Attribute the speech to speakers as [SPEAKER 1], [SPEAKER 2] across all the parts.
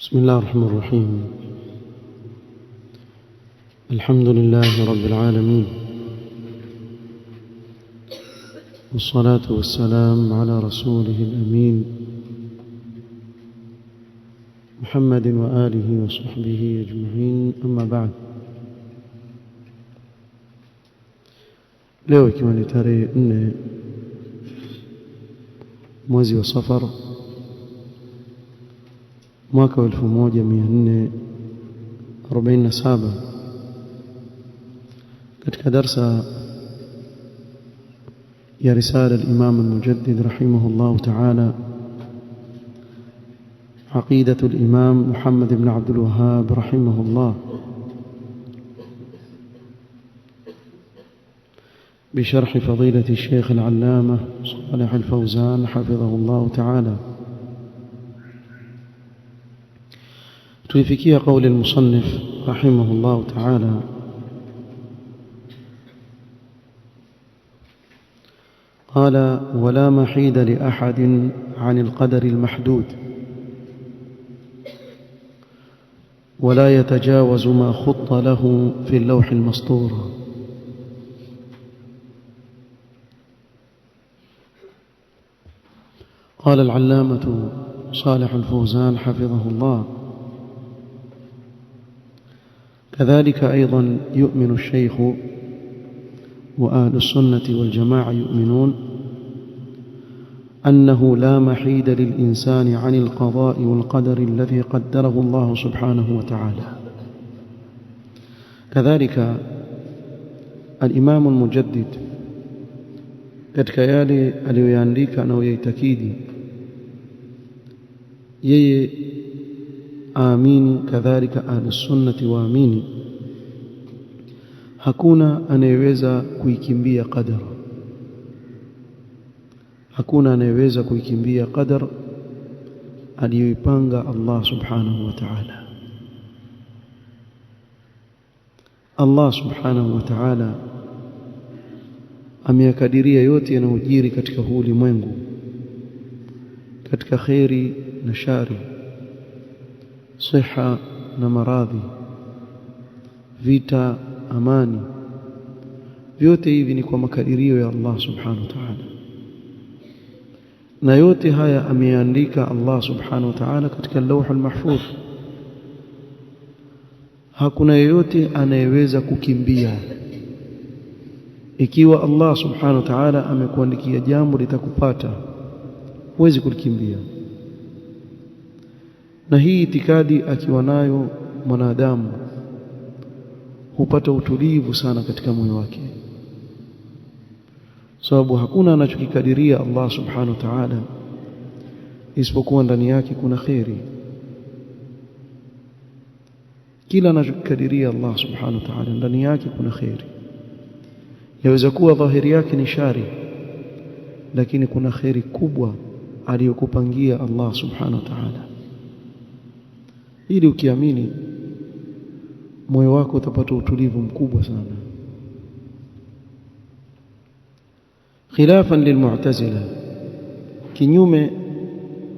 [SPEAKER 1] بسم الله الرحمن الرحيم. الحمد لله رب العالمين، والصلاة والسلام على رسوله الأمين محمد وآله وصحبه أجمعين، أما بعد. leo ikiwa ni tarehe 4 mwezi wa Safar mwaka 1447, katika darsa ya risala al-Imam al-Mujaddid rahimahullah ta'ala عقيدة الإمام محمد بن عبد الوهاب رحمه الله، بشرح فضيلة الشيخ العلامة صالح الفوزان حفظه الله تعالى. تلفكي قول المصنف رحمه الله تعالى: قال: ولا محيد لأحد عن القدر المحدود، ولا يتجاوز ما خط له في اللوح المسطور. قال العلامة صالح الفوزان حفظه الله: كذلك أيضا يؤمن الشيخ وأهل السنة والجماعة يؤمنون أنه لا محيد للإنسان عن القضاء والقدر الذي قدره الله سبحانه وتعالى. كذلك الإمام المجدد katika yale aliyoyaandika na uyaitakidi yeye aamini, kadhalika ahlus sunnati waamini hakuna anayeweza kuikimbia qadar, hakuna anayeweza kuikimbia qadar aliyoipanga Allah subhanahu wa ta'ala. Allah subhanahu wa ta'ala ameyakadiria yote yanayojiri katika huu ulimwengu, katika khairi na shari, siha na maradhi, vita, amani. Vyote hivi ni kwa makadirio ya Allah subhanahu wa ta'ala, na yote haya ameandika Allah subhanahu wa ta'ala katika lauhul mahfuz. Hakuna yeyote anayeweza kukimbia. Ikiwa Allah subhanahu wa ta'ala amekuandikia jambo litakupata, huwezi kulikimbia. Na hii itikadi akiwa nayo mwanadamu hupata utulivu sana katika moyo wake, sababu hakuna anachokikadiria Allah subhanahu wa ta'ala isipokuwa ndani yake kuna khairi. Kila anachokikadiria Allah subhanahu wa ta'ala ndani yake kuna khairi. Yaweza kuwa dhahiri yake ni shari, lakini kuna khairi kubwa aliyokupangia Allah subhanahu wa ta'ala. Ili ukiamini, moyo wako utapata utulivu mkubwa sana. Khilafan lilmu'tazila, kinyume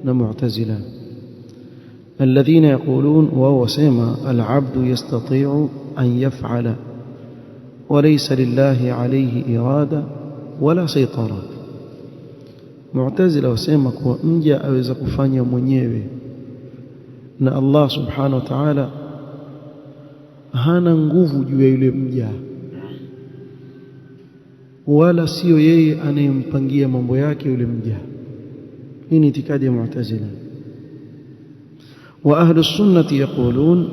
[SPEAKER 1] na mu'tazila, alladhina yaqulun wa wasema al-'abdu yastati'u an yaf'ala وليس لله عليه إرادة ولا سيطرة. Mu'tazila wasema kuwa mja aweza kufanya mwenyewe na Allah subhanahu wa ta'ala hana nguvu juu ya yule mja, wala sio yeye anayempangia mambo yake yule mja. Hii ni itikadi ya Mu'tazila. Wa ahlus sunnati yaqulun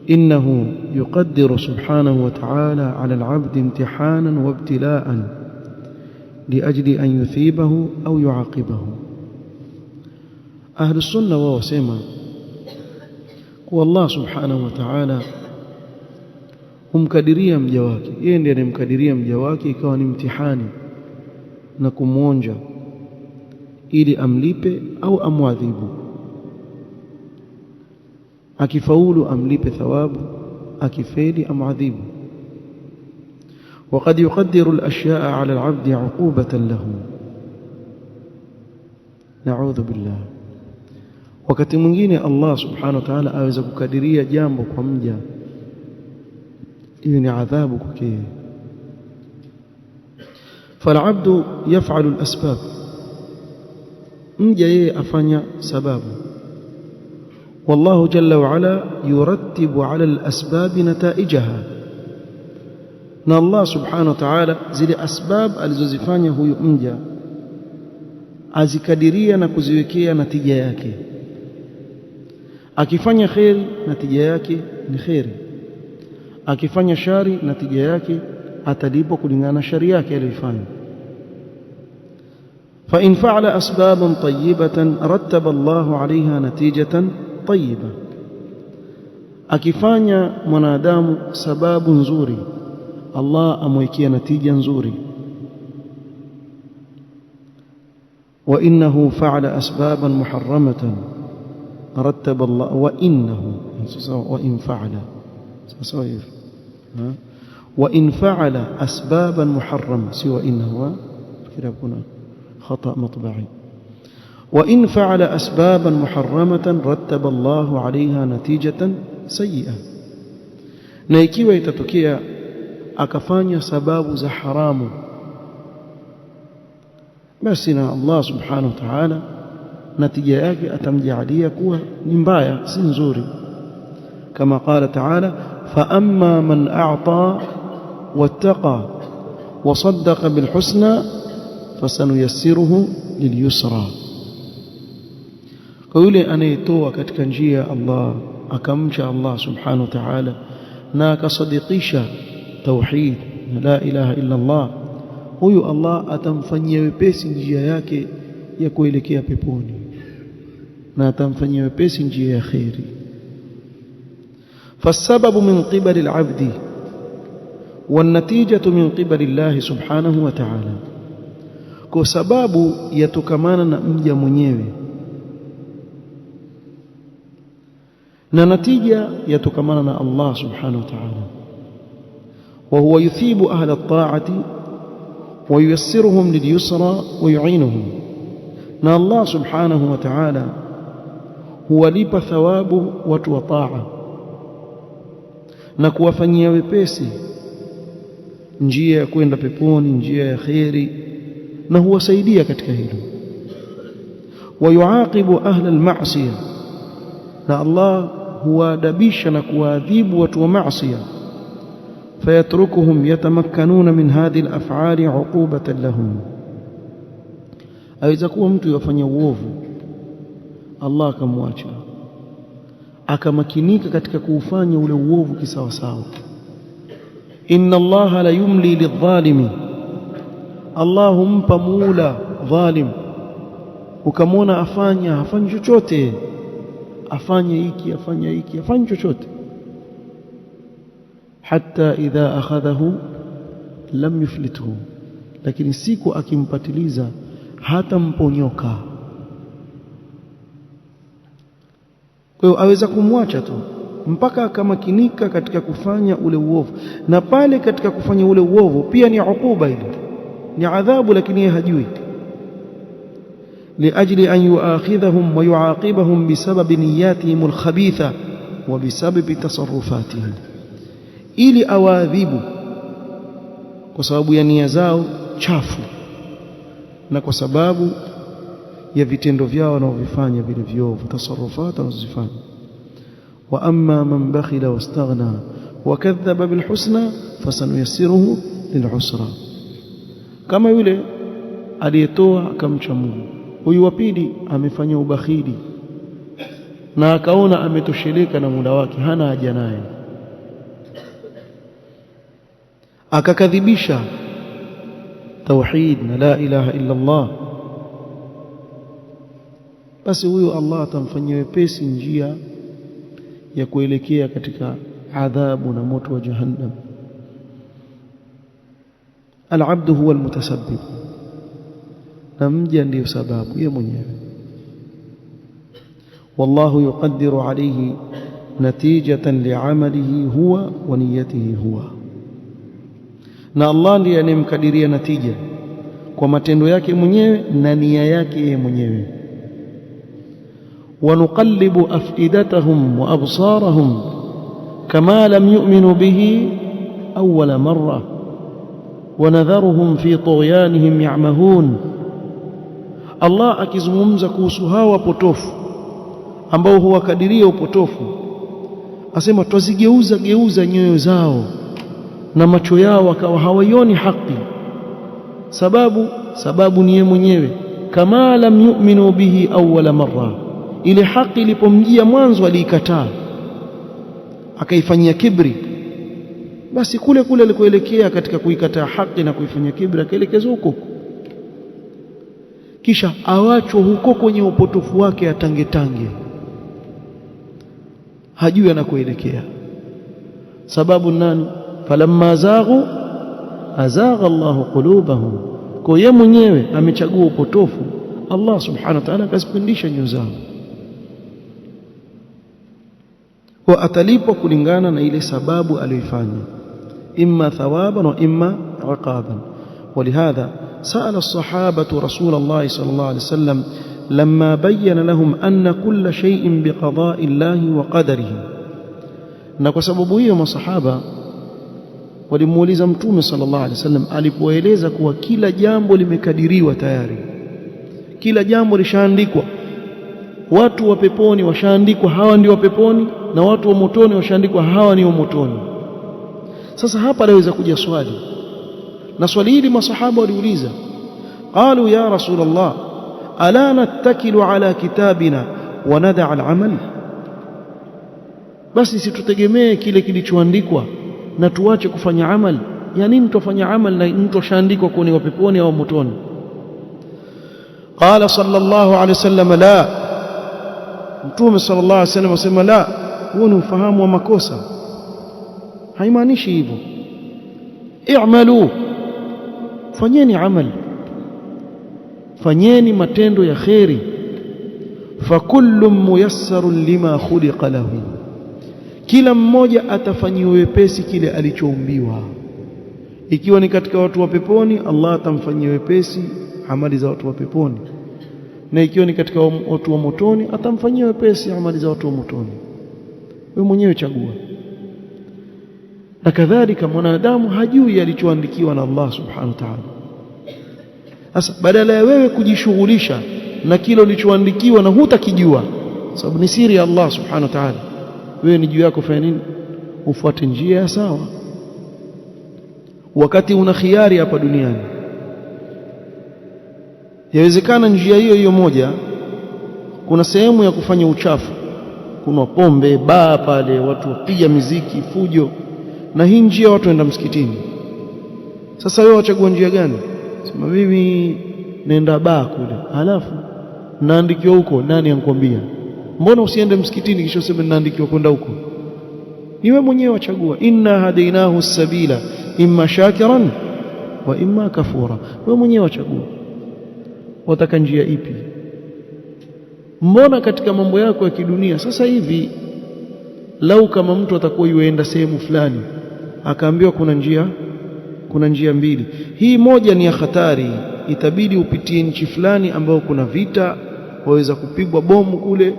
[SPEAKER 1] إنه يقدر سبحانه وتعالى على العبد امتحانا وابتلاء لأجل أن يثيبه أو يعاقبه. أهل السنة ووسيما والله سبحانه وتعالى humkadiria mja wake, yeye ndiye anemkadiria mja wake ikawa ni mtihani na kumwonja ili amlipe au amwadhibu. Akifaulu amlipe thawabu, akifeli amadhibu. وقد يقدر الأشياء على العبد عقوبة له، نعوذ بالله. wakati mwingine Allah subhanahu wa ta'ala aweza kukadiria jambo kwa mja iwe ni adhabu kwake. فالعبد يفعل الأسباب, mja yeye afanya sababu. والله جل وعلا يرتب على الأسباب نتائجها, na Allah subhanahu wa ta'ala zile asbab alizozifanya huyu mja azikadiria na kuziwekea natija yake. Akifanya khairi natija yake ni khairi, akifanya shari natija yake atalipwa kulingana na shari yake aliyofanya. fa in fa'ala asbaban tayyibatan rattaba Allahu 'alayha natijatan tayyiba, akifanya mwanadamu sababu nzuri Allah amwekea natija nzuri. wa innahu fa'ala asbaban muharramatan rattaba Allah wa innahu wa in fa'ala وإن فعل أسبابا محرمة سوى إنه كده يكون خطأ مطبعي. وإن فعل أسبابا محرمة رتب الله عليها نتيجة سيئة, na ikiwa itatokea akafanya sababu za haramu basi na Allah subhanahu wa ta'ala natija yake atamjalia kuwa ni mbaya, si nzuri, kama qala ta'ala فأما من أعطى واتقى وصدق بالحسنى فسنيسره لليسرى. kwa yule anayetoa katika njia ya Allah akamcha Allah subhanahu wa ta'ala na akasadikisha tauhid na la ilaha illa Allah, huyu Allah atamfanyia wepesi njia yake ya kuelekea peponi na atamfanyia wepesi njia ya khairi. فالسبب من قبل العبد والنتيجة من قبل الله سبحانه وتعالى, kwa sababu yatokamana na mja mwenyewe na natija yatokamana na Allah subhanahu wa ta'ala. وهو يثيب أهل الطاعة وييسرهم لليسرى ويعينهم, na Allah subhanahu wa ta'ala huwalipa thawabu watu wa taa na kuwafanyia wepesi njia ya kwenda peponi, njia ya khairi, na huwasaidia katika hilo. Wayuaqibu ahla al-ma'siyah, na Allah huwaadabisha na kuwaadhibu watu wa maasiya. Fayatrukuhum yatamakkanuna min hadhihi al-af'ali 'uqubatan lahum, aweza kuwa mtu yafanya uovu Allah akamwacha akamakinika katika kuufanya ule uovu kisawasawa. inna Allaha la yumli lidh-dhalimi, Allah humpa muula dhalim, ukamwona hafanyi chochote, afanye hiki afanye hiki afanye chochote, hatta idha akhadhahu lam yuflithu, lakini siku akimpatiliza hata mponyoka. Kwa hiyo aweza kumwacha tu mpaka akamakinika katika kufanya ule uovu, na pale katika kufanya ule uovu pia ni ukuba, ile ni adhabu, lakini yeye hajui. liajli an yuakhidhahum wa yuaqibahum bisababi niyatihim alkhabitha wa bisababi tasarrufatihim, ili awaadhibu kwa sababu ya nia zao chafu na kwa sababu ya vitendo vyao wanavyofanya vile viovu, tasarrufat wanazofanya. wa amma man bakhila wastaghna wa kadhaba bilhusna fasanuyassiruhu lil'usra, kama yule aliyetoa akamcha Mungu. Huyu wa pili amefanya ubakhili na akaona ametosheleka na muda wake, hana haja naye, akakadhibisha tauhid na la ilaha illa Allah, basi huyo Allah atamfanyia wepesi njia ya kuelekea katika adhabu na moto wa jahannam. Al-abdu huwa al-mutasabbib, na mja ndiyo sababu yeye mwenyewe. wallahu yuqaddiru alayhi natijatan li'amalihi huwa wa niyyatihi huwa, na Allah ndiye anemkadiria natija kwa matendo yake mwenyewe na nia yake yeye mwenyewe. ونقلب أفئدتهم وأبصارهم كما لم يؤمنوا به أول مرة ونذرهم في طغيانهم يعمهون. Allah akizungumza kuhusu hawa potofu ambao huwakadiria upotofu, asema twazigeuza nyoyo zao na macho yao wakawa hawaioni haki. Sababu ni yeye mwenyewe, kama lam yu'minu bihi awwala marra, ile haki ilipomjia mwanzo aliikataa akaifanyia kibri, basi kule alikoelekea katika kuikataa haki na kuifanyia kibri akaelekeza huko, kisha awachwa huko kwenye upotofu wake atangetange, hajui anakoelekea. Sababu nani? Falamma zaghu azagha Allahu qulubahum, kwa yeye mwenyewe amechagua upotofu, Allah subhanahu wa ta'ala akazipindisha nyoyo zao, kwa atalipwa kulingana na ile sababu aliyoifanya, imma thawaban wa imma iqaban. ولهذا سأل الصحابة رسول الله صلى الله عليه وسلم لما بين لهم أن كل شيء بقضاء الله وقدره. na kwa sababu hiyo masahaba walimuuliza Mtume sallallahu alaihi wasallam alipoeleza kuwa kila jambo limekadiriwa tayari, kila jambo lishaandikwa. Watu wa peponi washaandikwa hawa ndio wa peponi, na watu wa motoni washaandikwa hawa ni wa motoni. Sasa hapa laweza kuja swali, na swali hili masahaba waliuliza, qalu ya Rasulullah ala nattakilu ala kitabina wa nad'a al-amal, basi situtegemee kile kilichoandikwa na tuache kufanya amal. Ya nini tufanya amal na mtu ashaandikwa kuwa ni wa peponi au motoni? Qala sallallahu alayhi wasallam la, Mtume sallallahu alayhi wasallam asema la, huo ni ufahamu wa makosa, haimaanishi hivyo. I'malu, fanyeni amal, fanyeni matendo ya kheri. Fakullu muyassarun lima khuliqa lahu, kila mmoja atafanyiwa wepesi kile alichoumbiwa. Ikiwa ni katika watu wa peponi, Allah atamfanyia wepesi amali za watu wa peponi, na ikiwa ni katika watu wa motoni, atamfanyia wepesi amali za watu wa motoni. Wewe mwenyewe chagua. Na kadhalika mwanadamu hajui alichoandikiwa na Allah subhanahu wa ta'ala. Sasa badala ya wewe kujishughulisha na kile ulichoandikiwa na hutakijua, sababu ni siri ya Allah subhanahu wa ta'ala, wewe ni juu yako fanya nini? Ufuate njia ya sawa, wakati una khiari hapa duniani. Yawezekana njia hiyo moja kuna sehemu ya kufanya uchafu, kuna pombe, baa pale, watu wapiga miziki, fujo, na hii njia watu waenda msikitini. Sasa wewe wachagua njia gani? Sema mimi nenda baa kule, halafu naandikiwa huko. Nani ankwambia? Mbona usiende msikitini kisha useme naandikiwa kwenda huko? Ni wewe mwenyewe wachagua. Inna hadainahu sabila imma shakiran wa imma kafura. Wewe mwenyewe wachagua wataka njia ipi. Mbona katika mambo yako ya kidunia sasa hivi, lau kama mtu atakuwa yuenda sehemu fulani akaambiwa kuna njia mbili, hii moja ni ya hatari, itabidi upitie nchi fulani ambayo kuna vita, waweza kupigwa bomu kule,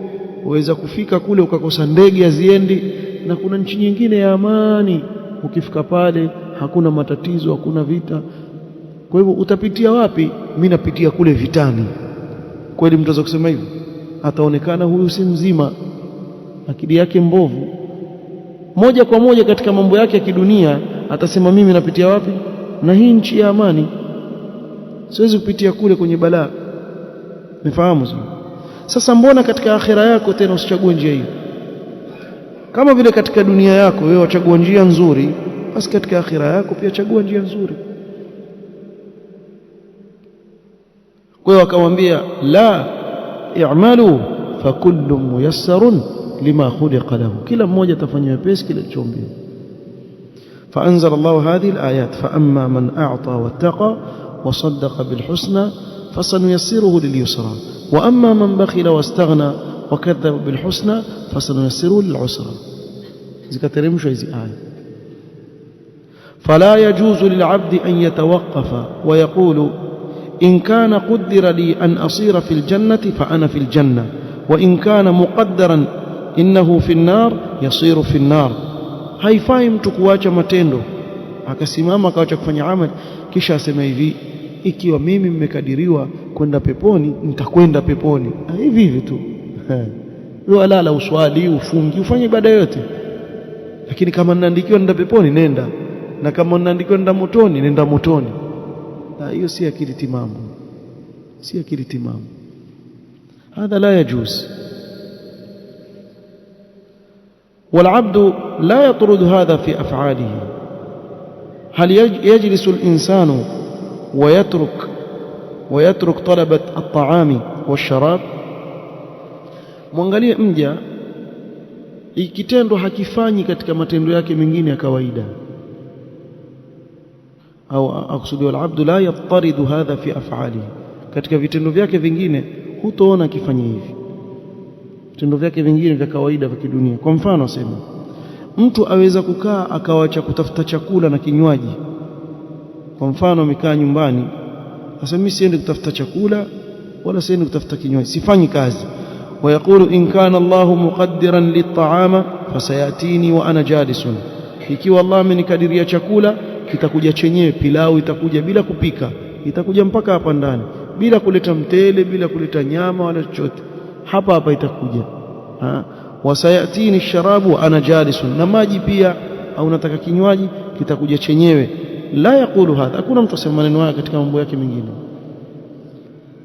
[SPEAKER 1] waweza kufika kule ukakosa ndege haziendi, na kuna nchi nyingine ya amani, ukifika pale hakuna matatizo, hakuna vita. Kwa hivyo utapitia wapi? Mimi napitia kule vitani. Kweli mtu anaweza kusema hivyo? Ataonekana huyu si mzima, akili yake mbovu. Moja kwa moja katika mambo yake ya kidunia atasema mimi napitia wapi? Na hii nchi ya amani, siwezi kupitia kule kwenye balaa. Umefahamu sio? Sasa mbona katika akhira yako tena usichague njia hiyo? Kama vile katika dunia yako wewe wachagua njia nzuri, basi katika akhira yako pia chagua njia nzuri. Kwa hiyo akamwambia la, i'malu fakullu muyassarun lima khuliqa lahu, kila mmoja atafanya wepesi kile alichoumbiwa. فأنزل الله هذه الآيات فأما من أعطى واتقى وصدق بالحسنى فسنيسره لليسرى وأما من بخل واستغنى وكذب بالحسنى فسنيسره للعسرى. زكترمش هذه الآية. فلا يجوز للعبد أن يتوقف ويقول إن كان قدر لي أن أصير في الجنة فأنا في الجنة وإن كان مقدرا إنه في النار يصير في النار. haifai mtu kuacha matendo akasimama akaacha kufanya amali kisha aseme hivi, ikiwa mimi mmekadiriwa kwenda peponi nitakwenda peponi. Hivi hivi tu wala uswali ufungi ufanye ibada yote, lakini kama ninaandikiwa nenda peponi nenda, na kama ninaandikiwa nenda motoni nenda motoni. Hiyo si akili timamu, si akili timamu. هذا لا يجوز. والعبد لا يطرد هذا في أفعاله. هل يجلس الإنسان ويترك طلب الطعام والشراب؟ mwangalie mja ikitendo hakifanyi katika matendo yake mengine ya kawaida, au akusudiwa al-abdu la yattaridu hadha fi af'alihi, katika vitendo vyake vingine hutoona akifanya hivi, vitendo vyake vingine vya kawaida vya kidunia. Kwa mfano sema mtu aweza kukaa akawacha kutafuta chakula na kinywaji. Kwa mfano amekaa nyumbani, sasa mimi siende kutafuta chakula wala siende kutafuta kinywaji, sifanyi kazi. ويقول إن كان الله مقدرا للطعام فسيأتيني وأنا جالس. ikiwa Allah amenikadiria chakula kitakuja chenyewe, pilau itakuja bila kupika, itakuja mpaka hapa ndani bila kuleta mtele, bila kuleta nyama wala chochote, hapa hapa itakuja. Wasayatini sharabu ana jalisun, na maji pia au nataka kinywaji kitakuja chenyewe. La yaqulu hadha, hakuna mtu asema maneno haya katika mambo yake mengine,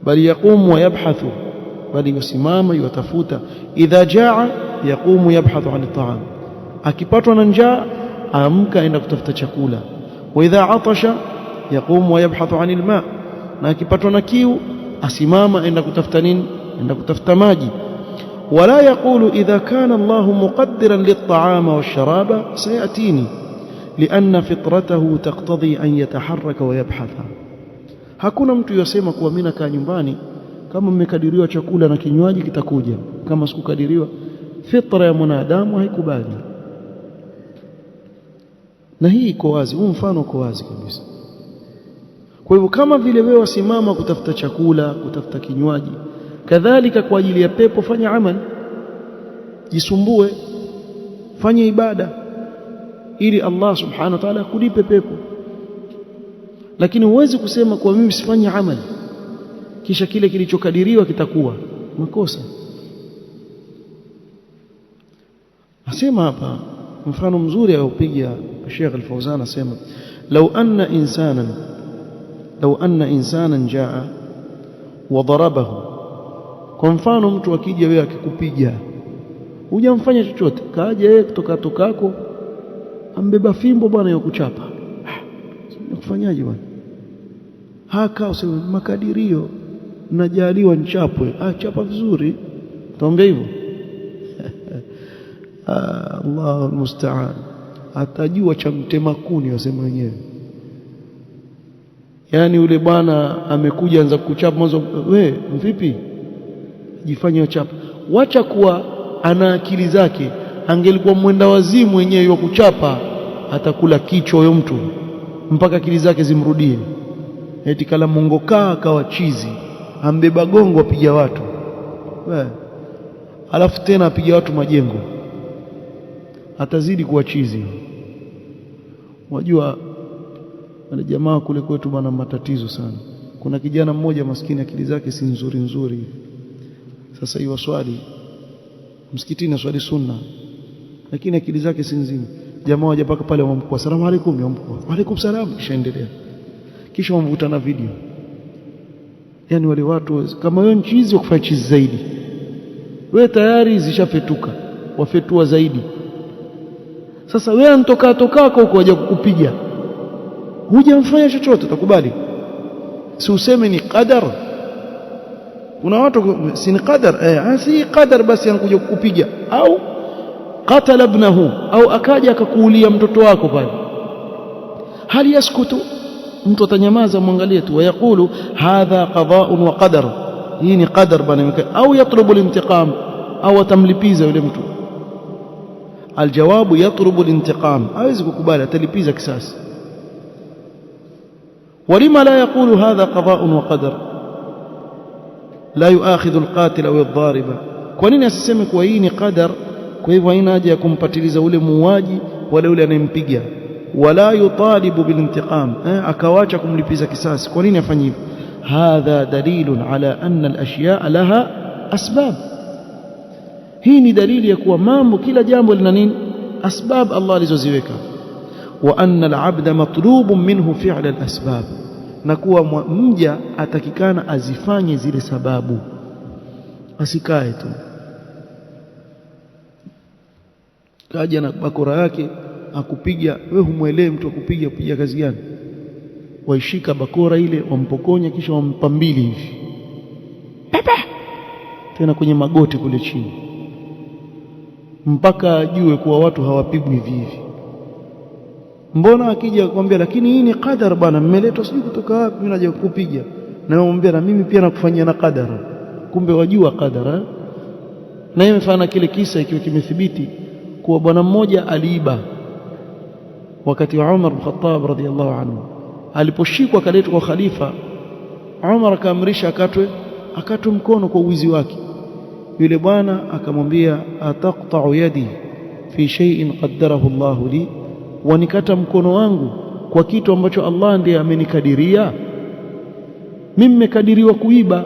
[SPEAKER 1] bali yaqumu wa yabhathu, bali yusimama yatafuta. Idha jaa yaqumu yabhathu an at-ta'am, akipatwa na njaa amka aenda kutafuta chakula. Wa idha atasha yaqumu wa yabhathu an al-ma, na akipatwa na kiu asimama aenda kutafuta nini? Aenda kutafuta maji. Wala yaqulu idha kana Allahu muqaddiran lit-ta'ama wash-sharaba sayatini lianna fitratahu taqtadhi an yataharraka wa yabhatha. Hakuna mtu yosema kuwa mimi nakaa nyumbani, kama mmekadiriwa chakula na kinywaji kitakuja, kama sikukadiriwa. Fitra ya mwanadamu haikubali, na hii iko wazi, huu mfano uko wazi kabisa. Kwa hivyo kama vile wewe wasimama kutafuta chakula, kutafuta kinywaji, kadhalika kwa ajili ya pepo fanya amali, jisumbue, fanya ibada ili Allah subhanahu wa ta'ala akulipe pepo. Lakini huwezi kusema kwa mimi sifanye amali kisha kile kilichokadiriwa kitakuwa makosa. Asema hapa mfano mzuri aupigia Sheikh Al-Fawzan, asema law anna insanan jaa wa darabahu. Kwa mfano mtu akija wewe akikupiga, hujamfanya chochote, kaja yeye kutoka tokako ambeba fimbo bwana ya kuchapa, unakufanyaje bwana? Haka useme makadirio najaliwa nchapwe, chapa vizuri, utaongea hivyo. Allahu almusta'an, atajua cha mtema kuni wasema wenyewe. Yani yule bwana amekuja anza kuchapa mwanzo, we vipi, jifanye uchapa, wacha kuwa ana akili zake. Angelikuwa mwenda wazimu wenyewe wa kuchapa, atakula kichwa huyo mtu mpaka akili zake zimrudie. Eti kala mongokaa akawa chizi, ambeba gongo apiga watu, alafu tena apiga watu majengo, atazidi kuwa chizi. Wajua wale jamaa kule kwetu bwana matatizo sana. Kuna kijana mmoja maskini akili zake si nzuri. Sasa hiyo swali msikitini, swali sunna, lakini akili zake si nzima. Jamaa waje paka pale wamkua, asalamu alaykum, yamkua wa alaykum salam, kisha endelea, kisha wamvuta na video. Yani wale watu kama wewe chizi wakufanya chizi zaidi, wewe tayari zishafetuka, wafetua zaidi. Sasa wewe antokako huko waje kukupiga, hujamfanya chochote, utakubali? Si useme ni qadar. Kuna watu si ni qadar, si qadar basi anakuja kukupiga, au qatala ibnahu, au akaja akakuulia mtoto wako pale. Hali yaskutu, mtu atanyamaza, mwangalie tu. Wayaqulu hadha qada'un wa qadar, hii ni qadar bana. Au yatlubu al-intiqam, au atamlipiza yule mtu. Aljawabu yatlubu al-intiqam, hawezi kukubali, atalipiza kisasi. ولما لا يقول هذا قضاء وقدر لا يؤاخذ القاتل أو الضارب؟ Kwa nini asiseme kuwa hii ni qadar, kwa hivyo haina haja ya kumpatiliza ule muuaji wala ule anayempiga, wala yutalibu bilintiqam, akawacha kumlipiza kisasi? Kwa nini afanye hivyo? Hadha dalilun ala anna al-ashya' laha asbab. Hii ni dalili ya kuwa mambo, kila jambo lina nini? Asbab Allah alizoziweka. Wa anna al-'abda matlubun minhu fi'la al-asbab, na kuwa mja atakikana azifanye zile sababu, asikae tu kaja na bakora yake akupiga wewe, humwelewi mtu akupiga kupiga kazi gani? Waishika bakora ile wampokonya, kisha wampa mbili hivi pepe tena kwenye magoti kule chini, mpaka ajue kuwa watu hawapigwi hivi hivi. Mbona akija akwambia lakini hii ni qadar bwana, mmeletwa sijui kutoka wapi, mimi naja kukupiga, na mwambia na mimi pia nakufanyia na qadar, kumbe wajua qadar. Na yeye mfano kile kisa ikiwa kimethibiti kuwa bwana mmoja aliiba wakati wa Umar bin Khattab radhiyallahu anhu. Aliposhikwa akaletwa kwa khalifa, Umar akaamrisha akatwe mkono kwa uwizi wake. Yule bwana akamwambia, ataqta'u yadi fi shay'in qaddarahu Allah li, wanikata mkono wangu kwa kitu ambacho Allah ndiye amenikadiria? Mimi nimekadiriwa kuiba,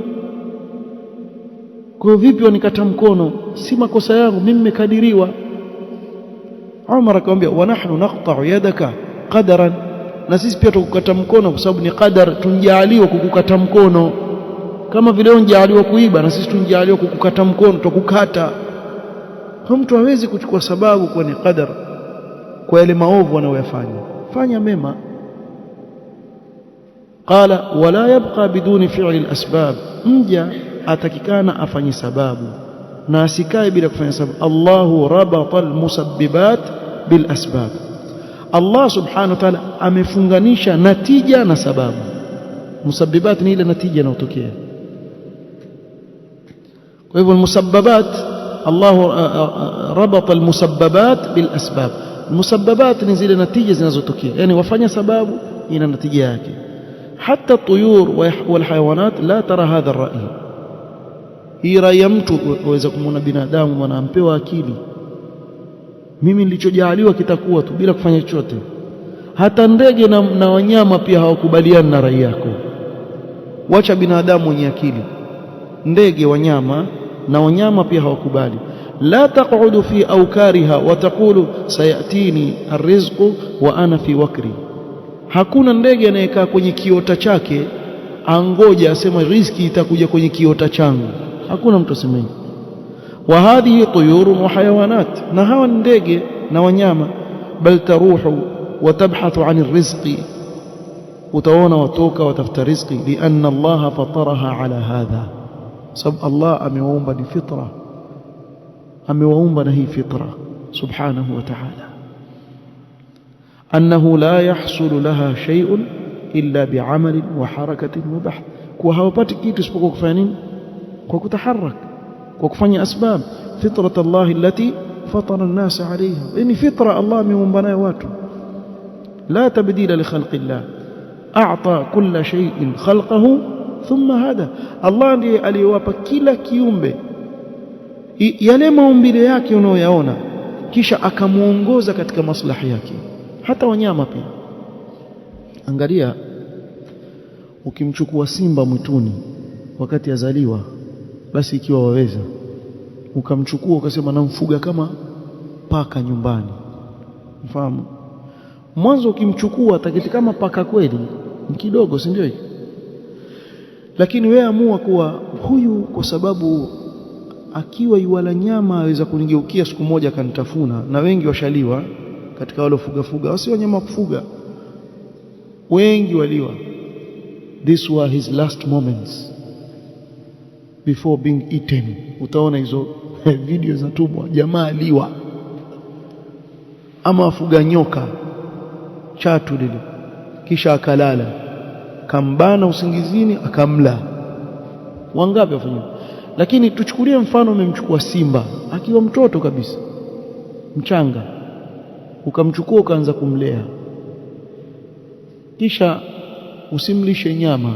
[SPEAKER 1] kwa vipi wanikata mkono? Si makosa yangu, mimi nimekadiriwa. Umar akamwambia, wa nahnu naqta'u yadaka qadaran, na sisi pia tukukata mkono kwa sababu ni qadar, tunjaaliwa kukukata mkono kama vile unjaaliwa kuiba, na sisi tunjaaliwa kukukata mkono, tukukata. Kwa mtu hawezi kuchukua sababu kwa ni qadar kwa yale maovu anayoyafanya. Fanya mema. Qala wala yabqa biduni fi'li al-asbab, mja atakikana afanye sababu na asikae bila kufanya sababu. Allahu rabata al-musabbibat bil asbab, Allah subhanahu wa ta'ala amefunganisha natija na sababu. Musabbibat ni ile natija inayotokea. Kwa hivyo musabbabat, Allahu rabata al-musabbabat bil asbab. Musabbabat ni zile natija zinazotokea, yani wafanya sababu ina natija yake. Hata tuyur wal hayawanat la tara hadha ar-ra'i. Hii rai ya mtu waweza kumwona binadamu bwana ampewa akili, mimi nilichojaaliwa kitakuwa tu bila kufanya chochote. Hata ndege na wanyama pia hawakubaliani na rai yako. Wacha binadamu wenye akili, ndege, wanyama na wanyama pia hawakubali. La taq'udu fi awkariha wa taqulu sayatini arrizqu wa ana fi wakri. Hakuna ndege anayekaa kwenye kiota chake angoja asema riziki itakuja kwenye kiota changu. Hakuna mtu asema hivyo. Wa hadhihi tuyurun wa hayawanat, na hawa ndege na wanyama. Bal taruhu wa tabhathu an rizqi, utaona watoka watafuta riziki. Lianna Allah fataraha ala hadha, sababu Allah amewaumba ni fitra, amewaumba na hii fitra subhanahu wa ta'ala. Annahu la yahsulu laha shay'un illa bi'amalin wa harakatin wa bahth, kwa hawapati kitu isipokuwa kufanya nini? Kwa kutaharak, kwa kufanya asbab. Fitrat Allah allati fatara an-nas 'alayha, yani fitra Allah ameumba nayo watu. La tabdila li khalqi Allah, a'ta kulla shay'in khalqahu thumma hada. Allah ndiye aliyewapa kila kiumbe yale maumbile yake unayoyaona, kisha akamuongoza katika maslahi yake. Hata wanyama pia. Angalia, ukimchukua simba mwituni wakati azaliwa, basi ikiwa waweza ukamchukua ukasema namfuga kama paka nyumbani, mfahamu, mwanzo ukimchukua ataketi kama paka kweli, ni kidogo, si ndio hiyo? Lakini wewe amua kuwa huyu, kwa sababu akiwa yuwala nyama aweza kunigeukia siku moja akanitafuna. Na wengi washaliwa katika wale fuga, wasi wanyama kufuga, wengi waliwa. This were his last moments before being eaten. Utaona hizo video zinatumwa, jamaa aliwa. Ama afuga nyoka chatu lile, kisha akalala, kambana usingizini akamla. Wangapi wafanya? Lakini tuchukulie mfano, umemchukua simba akiwa mtoto kabisa, mchanga, ukamchukua ukaanza kumlea, kisha usimlishe nyama,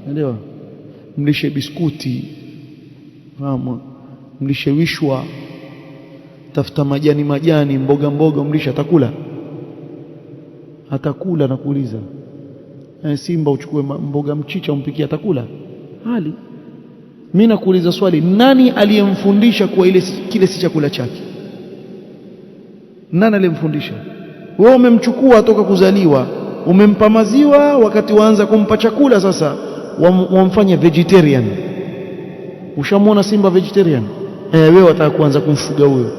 [SPEAKER 1] unaelewa, mlishe biskuti, fahamu, mlishewishwa, tafuta majani mboga mlisha, atakula? Atakula? Nakuuliza. Simba uchukue mboga mchicha umpikie, atakula? Hali. Mimi nakuuliza swali, nani aliyemfundisha kuwa kile si chakula chake? Nani aliyemfundisha? Wewe umemchukua atoka kuzaliwa, umempa maziwa, wakati waanza kumpa chakula sasa wamfanya vegetarian. Ushamwona simba vegetarian? Wewe wataka kuanza kumfuga huyo,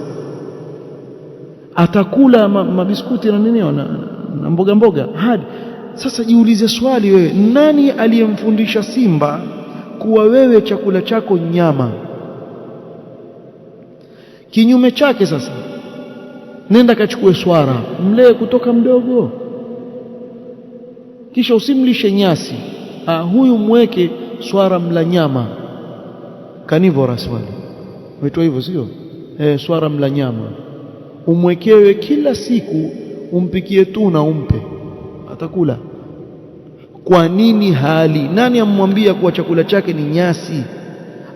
[SPEAKER 1] atakula mabiskuti na nini na mboga hadi sasa. Jiulize swali wewe, nani aliyemfundisha simba kuwa wewe chakula chako nyama? Kinyume chake sasa, nenda kachukue swara, mlee kutoka mdogo, kisha usimlishe nyasi. Huyu mweke swara mla nyama, carnivorous wale waitwa hivyo, sio? Swara mla nyama, umwekewe kila siku, umpikie tuna umpe, atakula. Kwa nini hali? Nani amwambia kuwa chakula chake ni nyasi?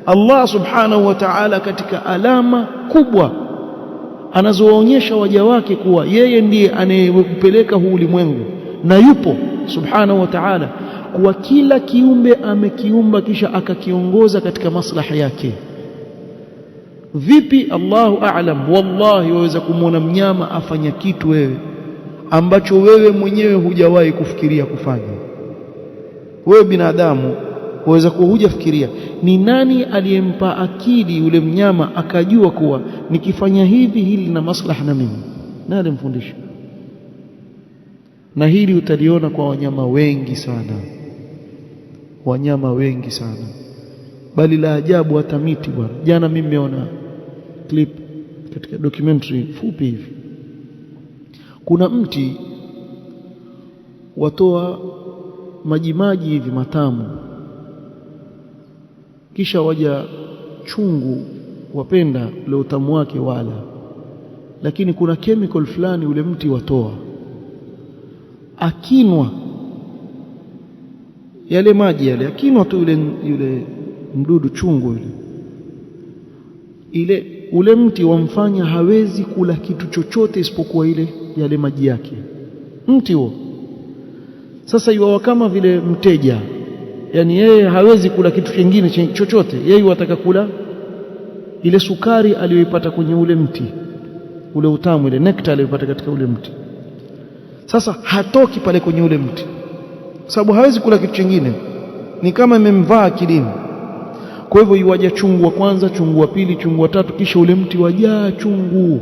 [SPEAKER 1] Allah subhanahu wa ta'ala katika alama kubwa anazoonyesha waja wake kuwa yeye ndiye anayepeleka huu ulimwengu, na yupo subhanahu wa ta'ala kuwa kila kiumbe amekiumba kisha akakiongoza katika maslaha yake. Vipi? Allahu a'lam. Wallahi waweza kumwona mnyama afanya kitu wewe ambacho wewe mwenyewe hujawahi kufikiria kufanya. Wewe binadamu waweza kuwa hujafikiria. Ni nani aliyempa akili yule mnyama akajua kuwa nikifanya hivi hili na maslaha na mimi? Nani alimfundisha? Na hili utaliona kwa wanyama wengi sana, wanyama wengi sana, bali la ajabu hata miti bwana. Jana mimi nimeona clip katika documentary fupi hivi, kuna mti watoa maji hivi matamu, kisha waja chungu wapenda ule utamu wake wala, lakini kuna chemical fulani ule mti watoa, akinwa yale maji yale, akinwa tu yule mdudu chungu ule mti wamfanya hawezi kula kitu chochote isipokuwa yale maji yake, mti huo. Sasa yuwa kama vile mteja, yani yeye hawezi kula kitu kingine chochote, yeye wataka kula ile sukari aliyoipata kwenye ule mti, ule utamu, ile nectar aliyopata katika ule mti. Sasa hatoki pale kwenye ule mti, sababu hawezi kula kitu kingine, ni kama imemvaa akilini. Kwa hivyo yuwaja chungu wa kwanza, chungu wa pili, chungu wa tatu, kisha ule mti wajaa chungu.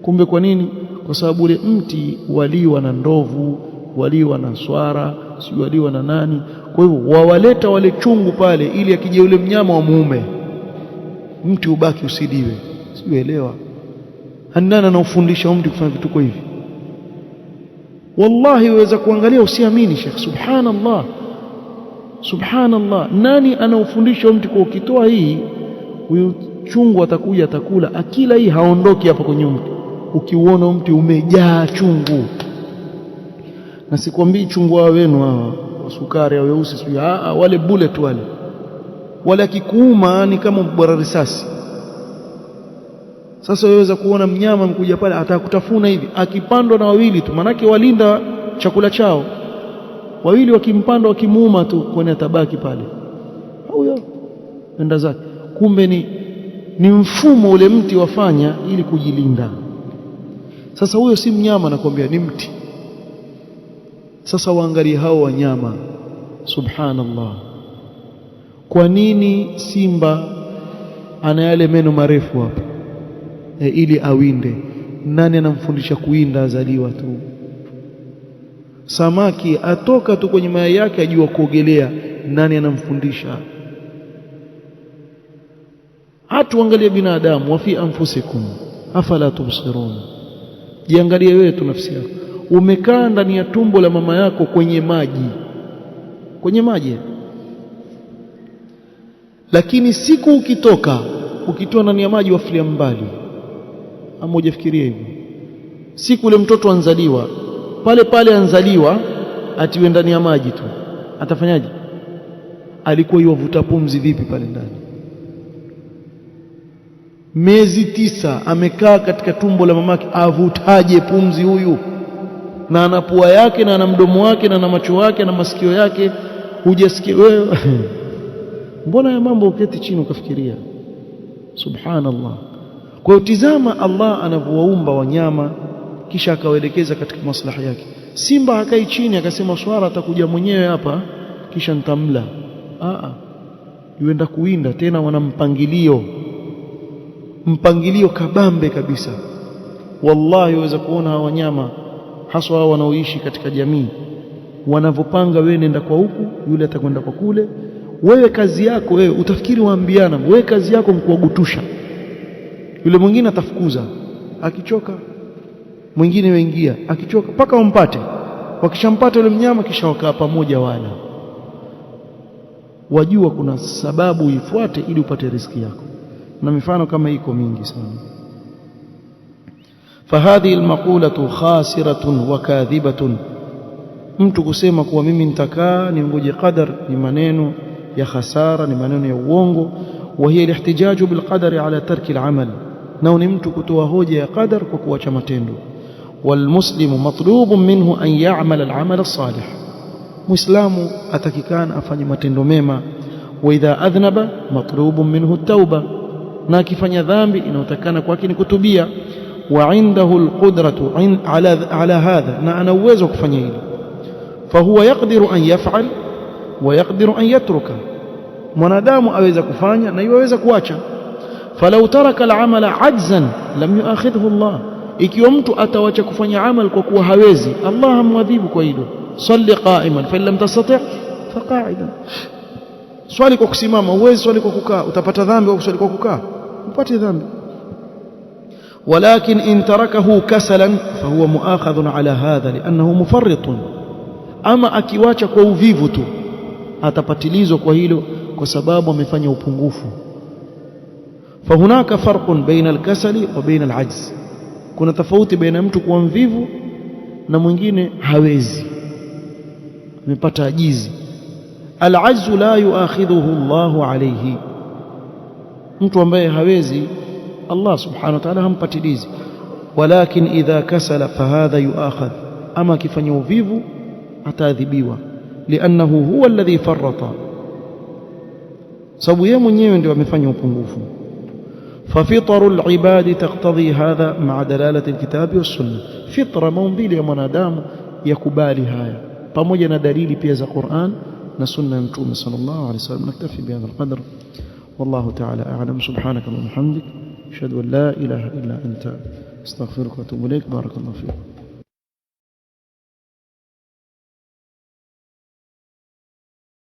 [SPEAKER 1] Kumbe kwa nini? Kwa sababu ule mti waliwa na ndovu, waliwa na swara, si waliwa na nani. Kwa hivyo wawaleta wale chungu pale ili akija ule mnyama wa muume, mti ubaki usiliwe. Siuelewa nani anaufundisha mti kufanya vituko hivi? Wallahi waweza kuangalia usiamini, Sheikh. Subhanallah, subhanallah. Nani anaufundisha mti kwa ukitoa hii, huyu chungu atakuja atakula, akila hii haondoki hapa kwenye mti. Ukiuona mti umejaa chungu, na sikwambii chungu wao wenu hawa sukari au weusi, sio wale bullet wale akikuuma ni kama bora risasi. Sasa waweza kuona mnyama mkuja pale atakutafuna hivi, akipandwa na wawili tu, manake walinda chakula chao, wawili wakimpanda wakimuuma tu, kwani atabaki pale huyo enda zake. Kumbe ni mfumo ule mti wafanya ili kujilinda. Sasa huyo si mnyama, nakwambia ni mti. Sasa waangalie hao wanyama, subhanallah. Kwa nini simba ana yale meno marefu hapa? Ili awinde. Nani anamfundisha kuwinda? Azaliwa tu. Samaki atoka tu kwenye mayai yake ajua kuogelea. Nani anamfundisha? Hatu angalia binadamu, wa fi anfusikum afala tubsirun. Jiangalie wewe tu nafsi yako. Umekaa ndani ya tumbo la mama yako kwenye maji, lakini siku ukitoka, ukitoa ndani ya maji wafilia mbali. Ama hujafikiria hivyo? Siku ule mtoto anzaliwa pale anzaliwa, atiwe ndani ya maji tu, atafanyaje? Alikuwa yuwavuta pumzi vipi pale ndani? miezi 9 amekaa katika tumbo la mamake, avutaje pumzi huyu? Na ana pua yake na ana mdomo wake na ana macho yake na masikio yake, hujasikia wewe? Mbona ya mambo uketi chini ukafikiria? Subhanallah. Kwa hiyo tizama Allah anavyowaumba wanyama kisha akawaelekeza katika maslahi yake. Simba hakai chini akasema swara atakuja mwenyewe hapa kisha nitamla. Yuenda kuwinda, tena wana mpangilio kabambe kabisa. Wallahi waweza kuona hawa wanyama haswa hao wanaoishi katika jamii wanavyopanga, wewe nenda kwa huku, yule atakwenda kwa kule. Wewe kazi yako wewe utafikiri waambiana, wewe kazi yako mkuwagutusha. Yule mwingine atafukuza, akichoka mwingine waingia, akichoka mpaka wampate. Wakishampata yule mnyama kisha wakaa pamoja wala. Wajua kuna sababu ifuate ili upate riziki yako, na mifano kama iko mingi sana. Fahadhi almaqulatu khasiratun wa kadhibatun, mtu kusema kuwa mimi nitakaa ningoje qadar ni maneno ya khasara, ni maneno ya uongo. Wa hiya alihtijaju bilqadari ala tarki alamal, nao ni mtu kutoa hoja ya qadar kwa kuacha matendo. Walmuslimu matlubun minhu an ya'mal al'amal as-salih, muislamu atakikana afanye matendo mema. Wa idha adhnaba matlubun minhu at-tauba, na akifanya dhambi inayotakana kwake ni kutubia. Wa indahu alqudratu ala hadha, na ana uwezo kufanya hili. Fahuwa yaqdiru an yaf'al wa yaqdiru an yatruka, mwanadamu aweza kufanya na yaweza kuacha. Falau taraka al'amala ajzan lam yu'akhidhu Allah, ikiwa mtu atawacha kufanya amal kwa kuwa hawezi, Allah hamwadhibu kwa hilo. Salli qa'iman fa in lam tastati' fa qa'idan, swali kwa kusimama, uwezi swali kwa kukaa, utapata dhambi kwa kuswali kwa kukaa, upate dhambi. Walakin in tarakahu kasalan fahuwa muakhadhun ala hadha li'annahu mufarritun, ama akiwacha kwa uvivu tu atapatilizwa kwa hilo kwa sababu amefanya upungufu. Fahunaka farqun baina al-kasali wa baina al-ajz, kuna tofauti baina mtu kuwa mvivu na mwingine hawezi, amepata ajizi. Al-ajzu la yuakhidhuhu Allahu alayhi, mtu ambaye hawezi Allah subhanahu wa ta'ala hampatilizi. Walakin idha kasala fahadha yuakhadh, ama akifanya uvivu ataadhibiwa, liannahu huwa alladhi farrata, sababu yeye mwenyewe ndio amefanya upungufu. ففطر العباد تقتضي هذا مع دلالة الكتاب والسنة، فطرة maumbile ya mwanadamu yakubali haya pamoja na dalili pia za Qur'an na sunna ya Mtume sallallahu alayhi wasallam. Naktafi bihadha alqadr, wallahu ta'ala a'lam. Subhanaka wa bihamdik ashhadu an la ilaha illa anta astaghfiruka wa atubu ilaik. Barakallahu fiik.